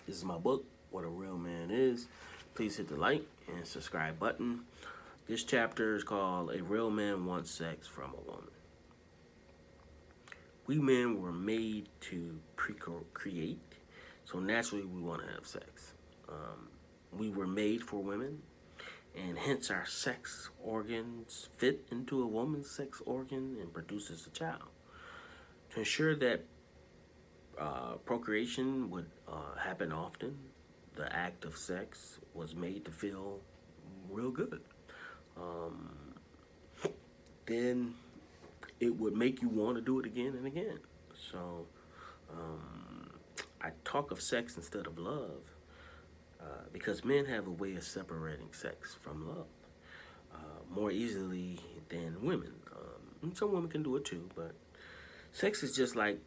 This is my book, What a Real Man Is. Please hit the like and subscribe button. This chapter is called A Real Man Wants Sex from a Woman. We men were made to procreate, so naturally we want to have sex. We were made for women, and hence our sex organs fit into a woman's sex organ and produces a child. To ensure that procreation would happen often, the act of sex was made to feel real good. Um, then it would make you want to do it again and again. So um, I talk of sex instead of love because men have a way of separating sex from love more easily than women. And some women can do it too, but sex is just like,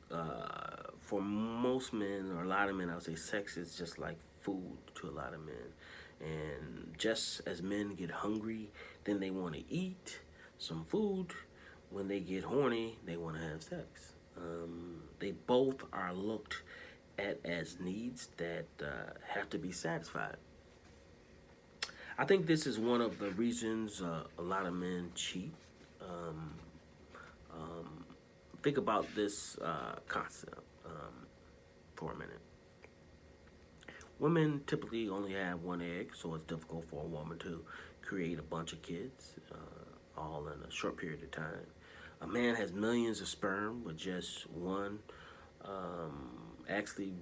for most men, or a lot of men, I would say sex is just like food to a lot of men. And just as men get hungry, then they want to eat some food. When they get horny, they want to have sex. They both are looked at as needs that have to be satisfied. I think this is one of the reasons a lot of men cheat. Um, um, think about this concept for a minute. Women typically only have one egg, so it's difficult for a woman to create a bunch of kids all in a short period of time. A man has millions of sperm with just one actually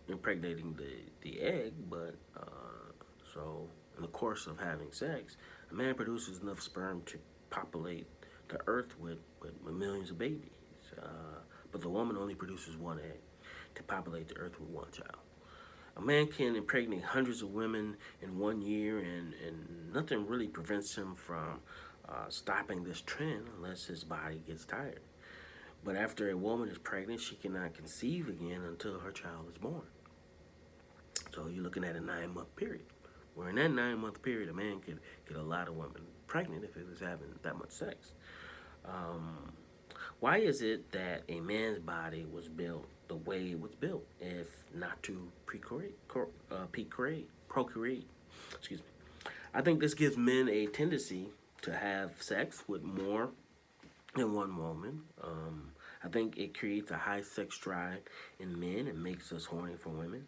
impregnating the egg, but so in the course of having sex, a man produces enough sperm to populate the earth with millions of babies. But the woman only produces one egg to populate the earth with one child. A man can impregnate hundreds of women in 1 year, and nothing really prevents him from stopping this trend unless his body gets tired. But after a woman is pregnant, she cannot conceive again until her child is born. So you're looking at a 9-month period. Where in that 9-month period, a man could get a lot of women pregnant if he was having that much sex. Um, why is it that a man's body was built the way it was built, if not to procreate? Excuse me. I think this gives men a tendency to have sex with more than one woman. I think it creates a high sex drive in men and makes us horny for women.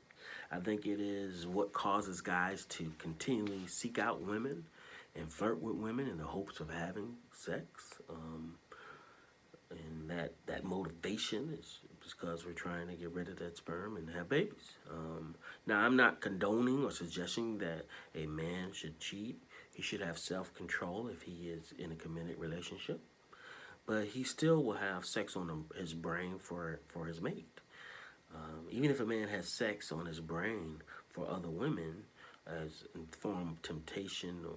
I think it is what causes guys to continually seek out women and flirt with women in the hopes of having sex. And that motivation is because we're trying to get rid of that sperm and have babies. Now, I'm not condoning or suggesting that a man should cheat. He should have self-control if he is in a committed relationship. But he still will have sex on his brain for his mate. Even if a man has sex on his brain for other women as in form of temptation or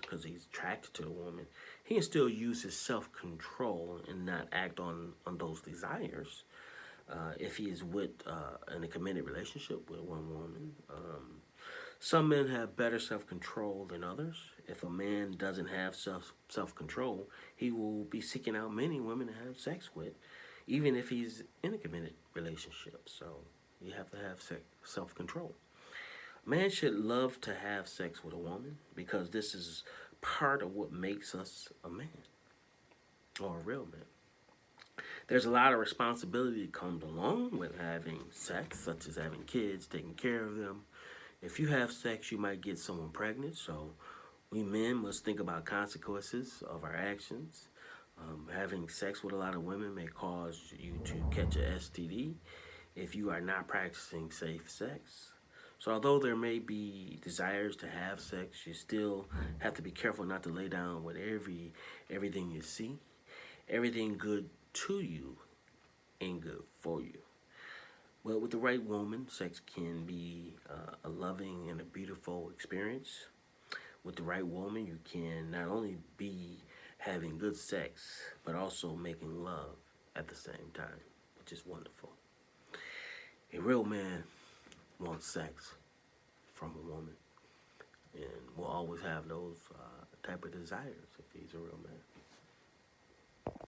because he's attracted to the woman, he can still use his self-control and not act on those desires if he is with in a committed relationship with one woman. Some men have better self-control than others. If a man doesn't have self-control, he will be seeking out many women to have sex with, even if he's in a committed relationship. So you have to have self-control. A man should love to have sex with a woman because this is part of what makes us a man or a real man. There's a lot of responsibility that comes along with having sex, such as having kids, taking care of them. If you have sex, you might get someone pregnant, so we men must think about consequences of our actions. Having sex with a lot of women may cause you to catch a STD if you are not practicing safe sex. So although there may be desires to have sex, you still have to be careful not to lay down with everything you see. Everything good to you ain't good for you. But with the right woman, sex can be a loving and a beautiful experience. With the right woman, you can not only be having good sex, but also making love at the same time, which is wonderful. A real man wants sex from a woman and will always have those type of desires if he's a real man.